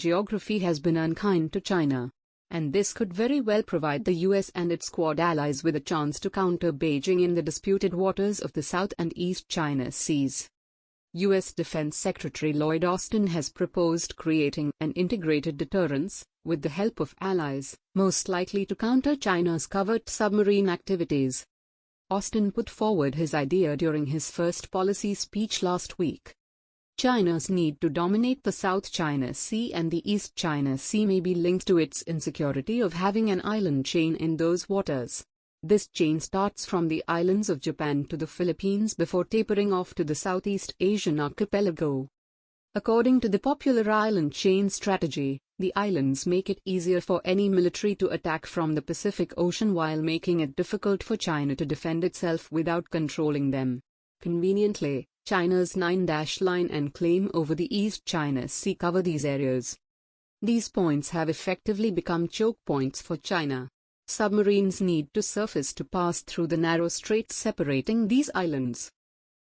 geography has been unkind to China, and this could very well provide the US and its Quad allies with a chance to counter Beijing in the disputed waters of the South and East China Seas. U.S. Defense Secretary Lloyd Austin has proposed creating an integrated deterrence, with the help of allies, most likely to counter China's covert submarine activities. Austin put forward his idea during his first policy speech last week. China's need to dominate the South China Sea and the East China Sea may be linked to its insecurity of having an island chain in those waters. This chain starts from the islands of Japan to the Philippines before tapering off to the Southeast Asian archipelago. According to the popular island chain strategy, the islands make it easier for any military to attack from the Pacific Ocean while making it difficult for China to defend itself without controlling them. Conveniently, China's 9-line and claim over the East China Sea cover these areas. These points have effectively become choke points for China. Submarines need to surface to pass through the narrow straits separating these islands.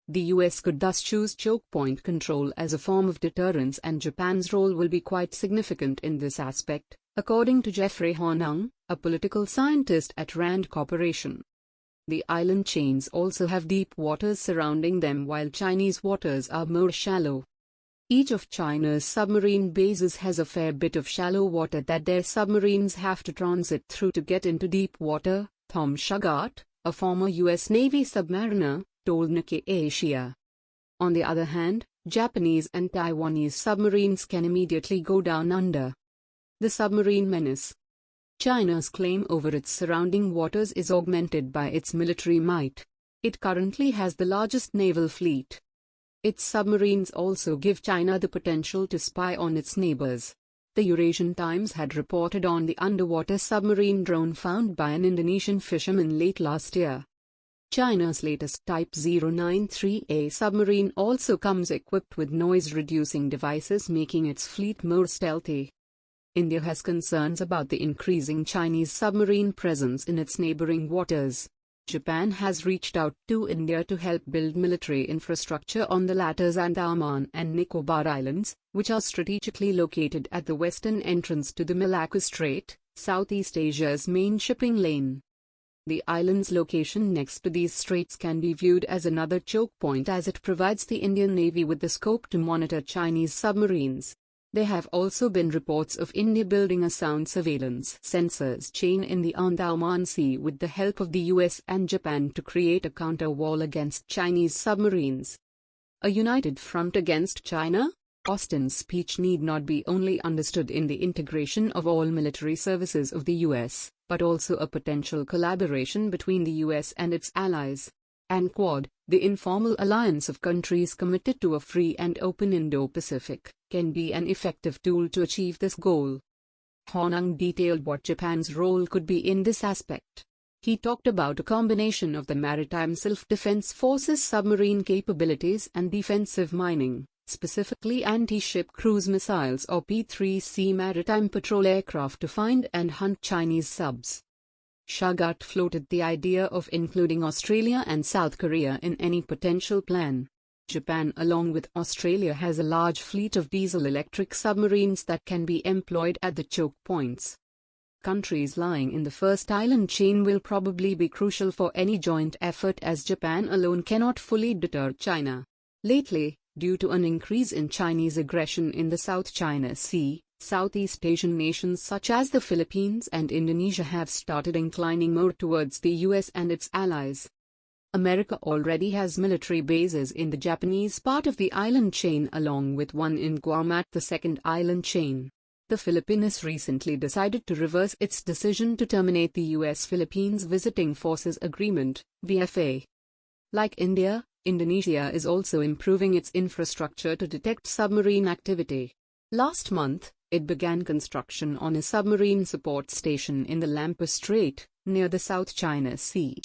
The US could thus choose choke point control as a form of deterrence, and Japan's role will be quite significant in this aspect, according to Jeffrey Honung, a political scientist at Rand Corporation. The island chains also have deep waters surrounding them while Chinese waters are more shallow. Each of China's submarine bases has a fair bit of shallow water that their submarines have to transit through to get into deep water, Tom Shughart, a former U.S. Navy submariner, told Nikkei Asia. On the other hand, Japanese and Taiwanese submarines can immediately go down under. The submarine menace. China's claim over its surrounding waters is augmented by its military might. It currently has the largest naval fleet. Its submarines also give China the potential to spy on its neighbors. The Eurasian Times had reported on the underwater submarine drone found by an Indonesian fisherman late last year. China's latest Type 093A submarine also comes equipped with noise-reducing devices, making its fleet more stealthy. India has concerns about the increasing Chinese submarine presence in its neighboring waters. Japan has reached out to India to help build military infrastructure on the latter's Andaman and Nicobar Islands, which are strategically located at the western entrance to the Malacca Strait, Southeast Asia's main shipping lane. The island's location next to these straits can be viewed as another choke point, as it provides the Indian Navy with the scope to monitor Chinese submarines. There have also been reports of India building a sound surveillance sensors chain in the Andaman Sea with the help of the US and Japan to create a counter-wall against Chinese submarines. A united front against China? Austin's speech need not be only understood in the integration of all military services of the US, but also a potential collaboration between the US and its allies. And Quad, the informal alliance of countries committed to a free and open Indo-Pacific, can be an effective tool to achieve this goal. Honung detailed what Japan's role could be in this aspect. He talked about a combination of the Maritime Self-Defense Force's submarine capabilities and defensive mining, specifically anti-ship cruise missiles or P-3C maritime patrol aircraft to find and hunt Chinese subs. Shughart floated the idea of including Australia and South Korea in any potential plan. Japan, along with Australia, has a large fleet of diesel-electric submarines that can be employed at the choke points. Countries lying in the first island chain will probably be crucial for any joint effort, as Japan alone cannot fully deter China. Lately, due to an increase in Chinese aggression in the South China Sea, Southeast Asian nations such as the Philippines and Indonesia have started inclining more towards the US and its allies. America already has military bases in the Japanese part of the island chain, along with one in Guam at the second island chain. The Philippines recently decided to reverse its decision to terminate the US-Philippines Visiting Forces Agreement, VFA. Like India, Indonesia is also improving its infrastructure to detect submarine activity. Last month, it began construction on a submarine support station in the Lampa Strait, near the South China Sea.